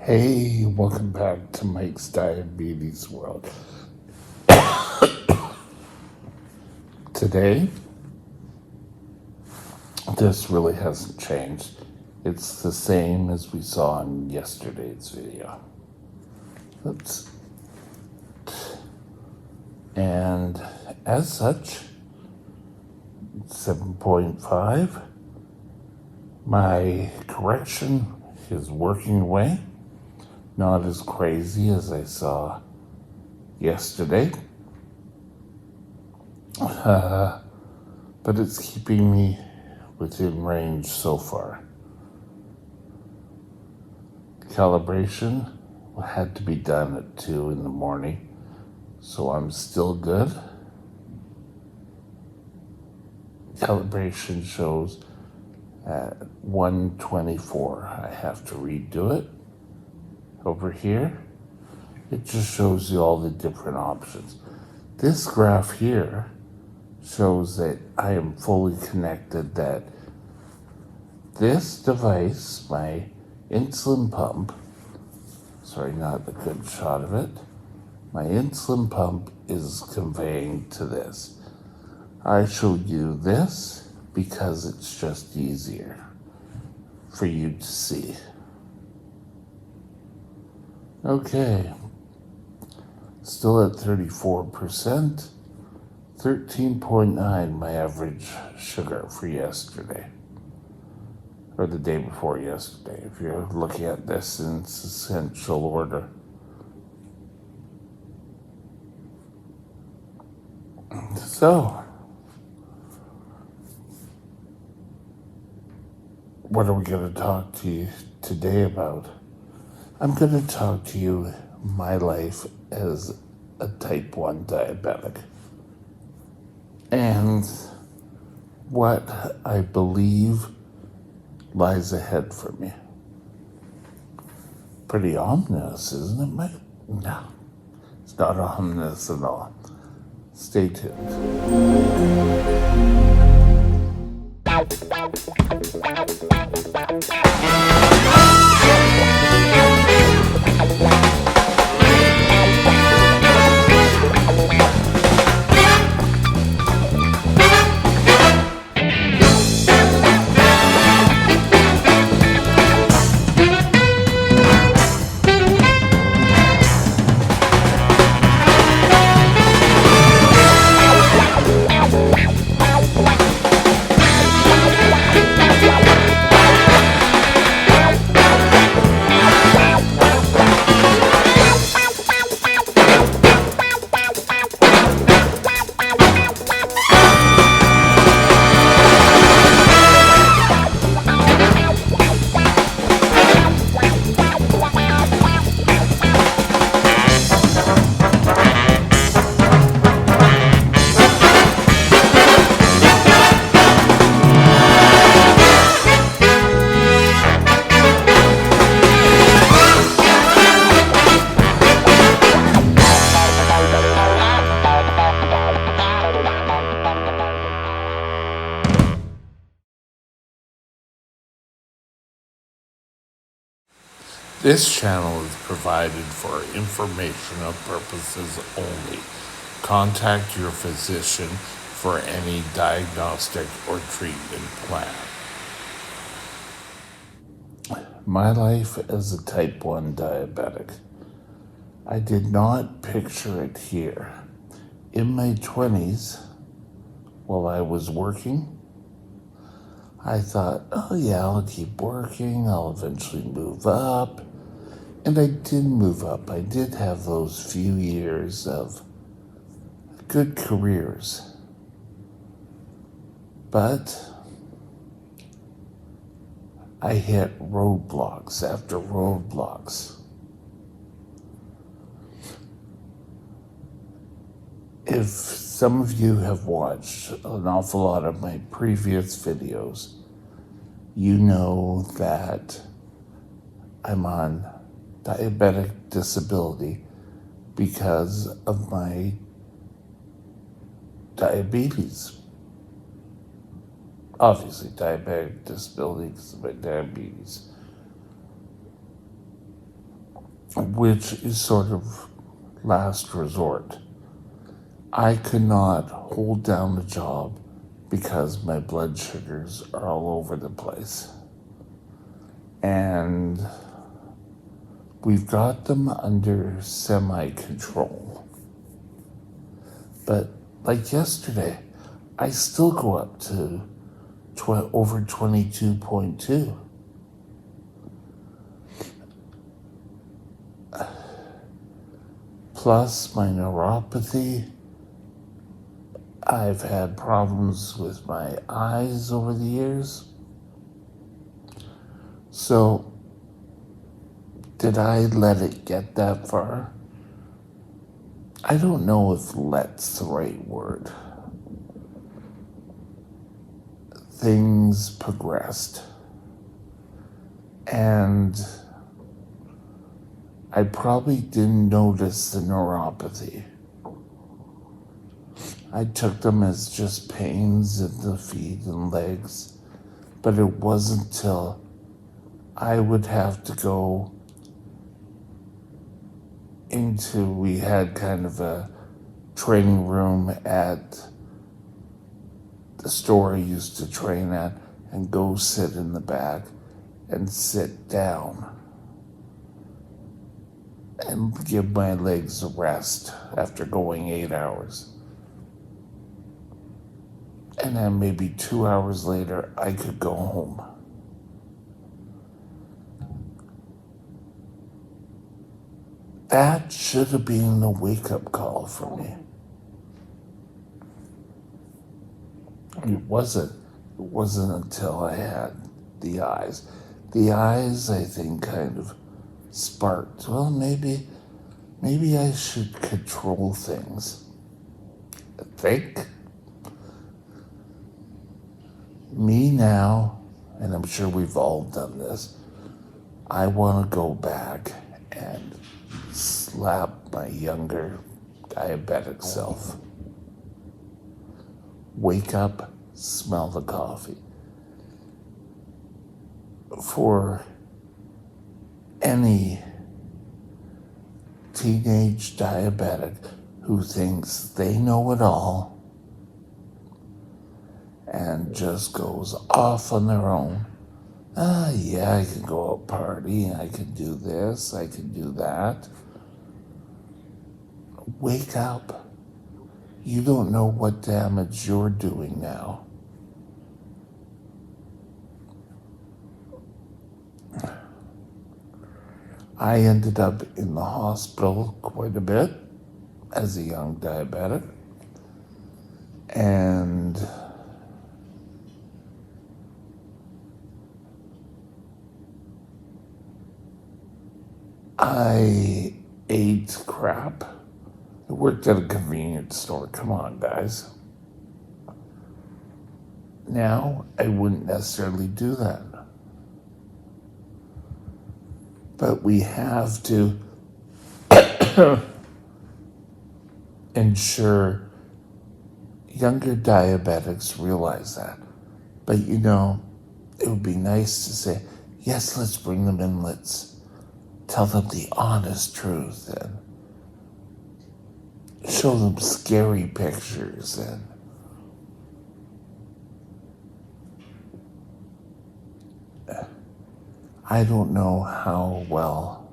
Hey, welcome back to Mike's Diabetes World. Today, this really hasn't changed. It's the same as we saw in yesterday's video. Oops. And as such, 7.5, my correction is working away. Not as crazy as I saw yesterday. But it's keeping me within range so far. Calibration had to be done at 2 in the morning, so I'm still good. Calibration shows at 124. I have to redo it. Over here, it just shows you all the different options. This graph here shows that I am fully connected, that this device, my insulin pump, sorry, not a good shot of it, my insulin pump is conveying to this. I showed you this because it's just easier for you to see. Okay, still at 34%, 13.9 my average sugar for yesterday, or the day before yesterday, if you're looking at this in sequential order. So, what are we going to talk to you today about? I'm going to talk to you my life as a type 1 diabetic and what I believe lies ahead for me. Pretty ominous, isn't it, Mike? No, it's not ominous at all. Stay tuned. This channel is provided for informational purposes only. Contact your physician for any diagnostic or treatment plan. My life as a type 1 diabetic. I did not picture it here. In my 20s, while I was working, I thought, oh yeah, I'll keep working, I'll eventually move up. And I did move up. I did have those few years of good careers. But I hit roadblocks after roadblocks. If some of you have watched an awful lot of my previous videos, you know that I'm on diabetic disability because of my diabetes. Obviously, diabetic disability because of my diabetes. which is sort of last resort. I could not hold down a job because my blood sugars are all over the place. And we've got them under semi control. But like yesterday, I still go up to over 22.2. Plus my neuropathy. I've had problems with my eyes over the years. So, did I let it get that far? I don't know if let's the right word. Things progressed. And I probably didn't notice the neuropathy. I took them as just pains in the feet and legs, but it wasn't till I would have to go we had kind of a training room at the store I used to train at, and go sit in the back and sit down and give my legs a rest after going 8 hours. And then maybe 2 hours later, I could go home. That should have been a wake-up call for me. It wasn't. It wasn't until I had the eyes. The eyes, I think, kind of sparked. Well, maybe I should control things. I think. Me now, and I'm sure we've all done this, I want to go back and slap my younger diabetic self. Wake up, smell the coffee. For any teenage diabetic who thinks they know it all and just goes off on their own, yeah, I can go out party, I can do this, I can do that. Wake up. You don't know what damage you're doing now. I ended up in the hospital quite a bit as a young diabetic. And I ate crap. I worked at a convenience store. Come on, guys. Now, I wouldn't necessarily do that. But we have to ensure younger diabetics realize that. But it would be nice to say, yes, let's bring them in, let's tell them the honest truth and show them scary pictures and I don't know how well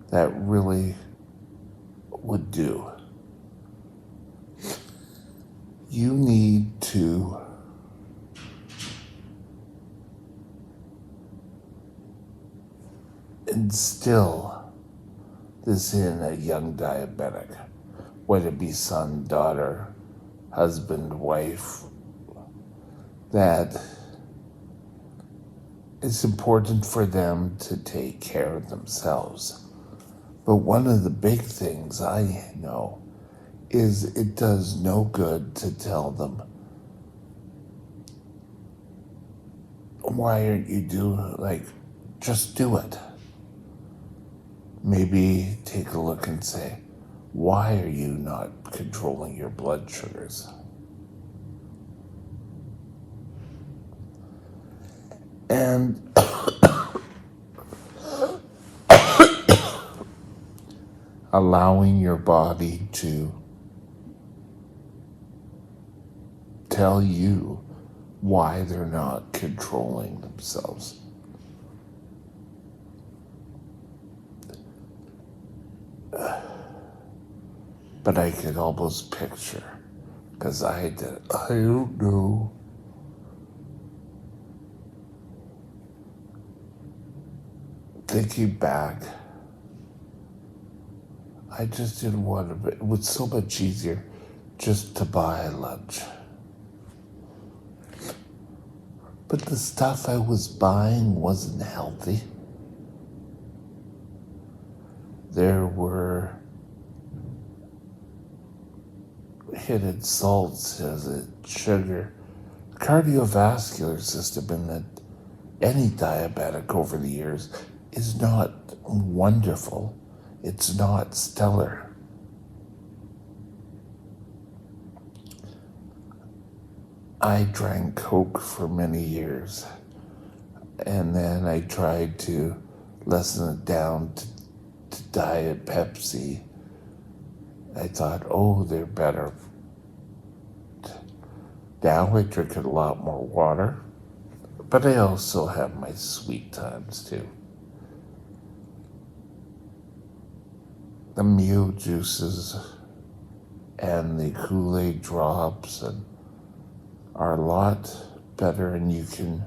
that really would do. You need to instill this in a young diabetic, whether it be son, daughter, husband, wife, that it's important for them to take care of themselves. But one of the big things I know is it does no good to tell them, why aren't you just do it. Maybe take a look and say, why are you not controlling your blood sugars? And allowing your body to tell you why they're not controlling themselves. But I could almost picture, because I don't know. Thinking back, I just didn't want to, it was so much easier just to buy lunch. But the stuff I was buying wasn't healthy. There were hidden salts as a sugar, cardiovascular system in that any diabetic over the years is not wonderful. It's not stellar. I drank Coke for many years, and then I tried to lessen it down to Diet Pepsi. I thought, oh, they're better. Now I drink a lot more water, but I also have my sweet times too. The Mio juices and the Kool-Aid drops are a lot better, and you can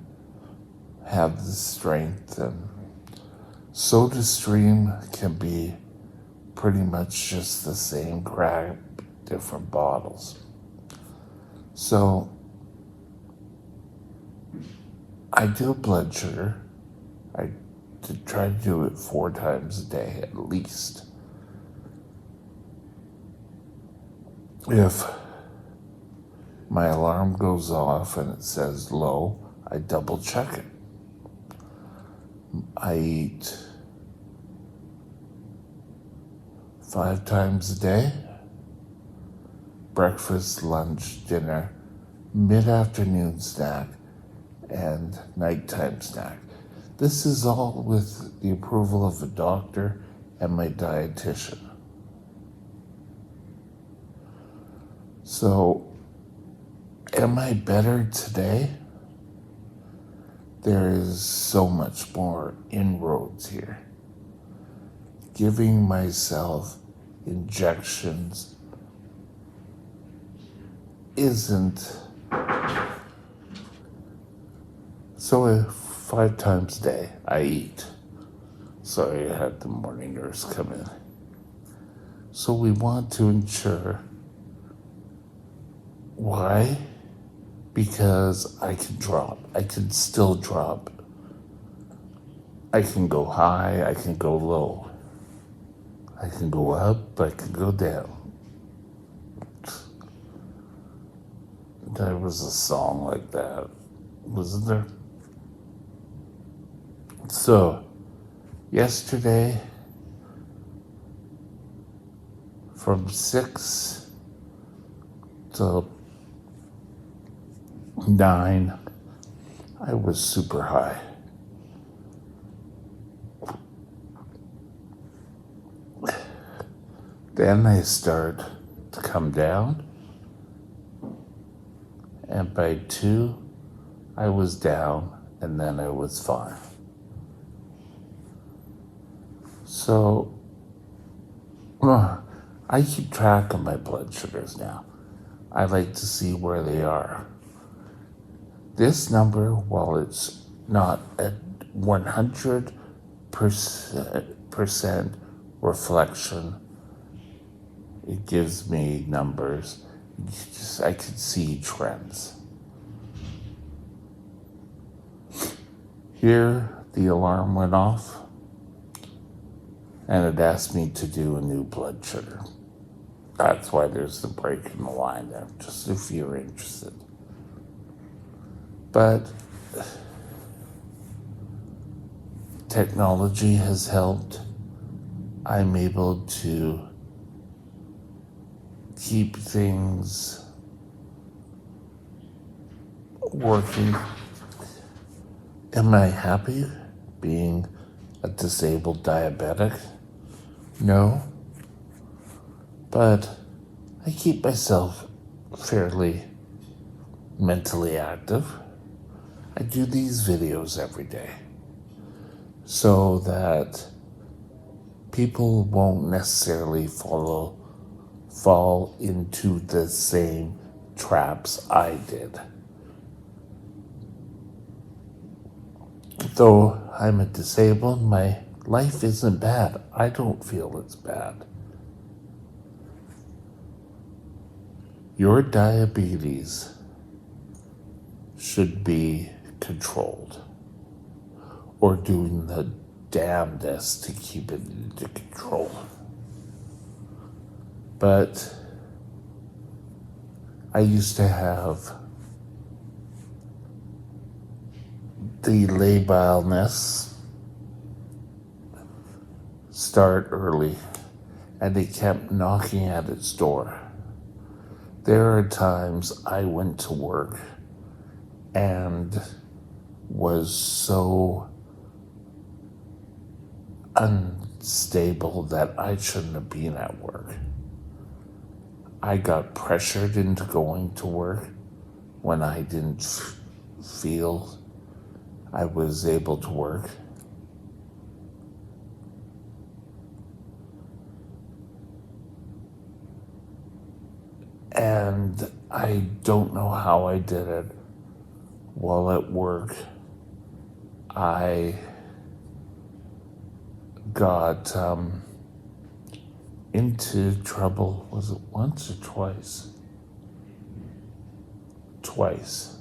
have the strength. And SodaStream can be pretty much just the same crap, different bottles. So I do blood sugar. I try to do it 4 times a day at least. If my alarm goes off and it says low, I double check it. I eat 5 times a day: breakfast, lunch, dinner, mid-afternoon snack, and nighttime snack. This is all with the approval of a doctor and my dietitian. So, am I better today? There is so much more inroads here. Giving myself injections isn't. So 5 times a day I eat. Sorry, I had the morning nurse come in. So we want to ensure. Why? Because I can still drop. I can go high, I can go low. I can go up, I can go down. There was a song like that, wasn't there? So, yesterday, from 6 till 9, I was super high. Then I start to come down, and by 2, I was down, and then I was fine. So, I keep track of my blood sugars now. I like to see where they are. This number, while it's not at 100% reflection, it gives me numbers. I can see trends. Here, the alarm went off, and it asked me to do a new blood sugar. That's why there's the break in the line there, just if you're interested. But technology has helped. I'm able to keep things working. Am I happy being a disabled diabetic? No. But I keep myself fairly mentally active. I do these videos every day so that people won't necessarily fall into the same traps I did. Though I'm a disabled, my life isn't bad. I don't feel it's bad. Your diabetes should be controlled, or doing the damnedest to keep it under control. But I used to have the labileness start early, and it kept knocking at its door. There are times I went to work and was so unstable that I shouldn't have been at work. I got pressured into going to work when I didn't feel I was able to work. And I don't know how I did it. While at work, I got into trouble. Was it once or twice? Twice.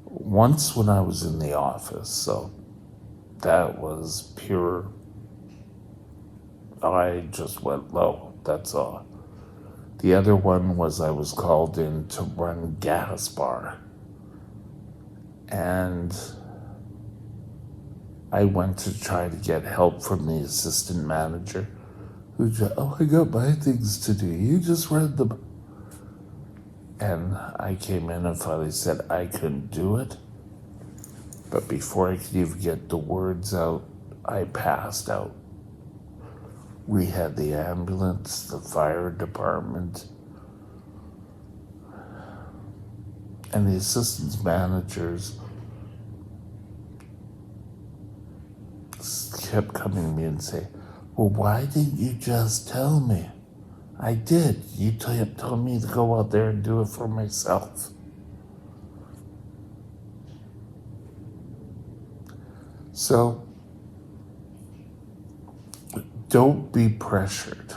Once when I was in the office, so that was pure. I just went low, that's all. The other one was I was called in to run gas bar. And I went to try to get help from the assistant manager, who just, I got my things to do. You just read them. And I came in and finally said I couldn't do it. But before I could even get the words out, I passed out. We had the ambulance, the fire department, and the assistant managers kept coming to me and saying, well, why didn't you just tell me? I did. You told me to go out there and do it for myself. So, don't be pressured.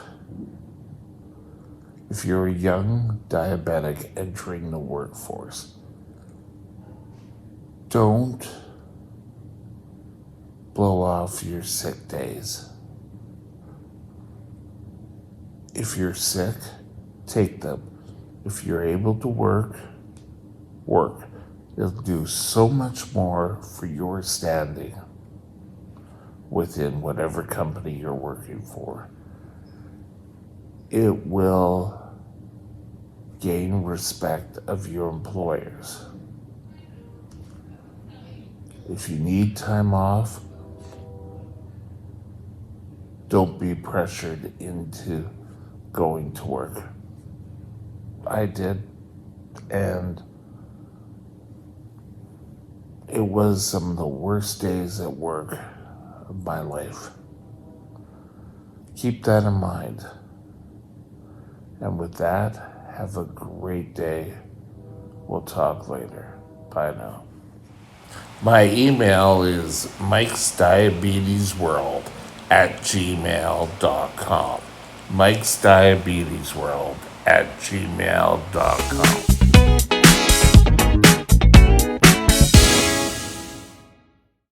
If you're a young diabetic entering the workforce, don't blow off your sick days. If you're sick, take them. If you're able to work. It'll do so much more for your standing within whatever company you're working for. It will gain respect of your employers. If you need time off, don't be pressured into going to work. I did, and it was some of the worst days at work of my life. Keep that in mind. And with that, have a great day. We'll talk later. Bye now. My email is mikesdiabetesworld@gmail.com. mikesdiabetesworld@gmail.com.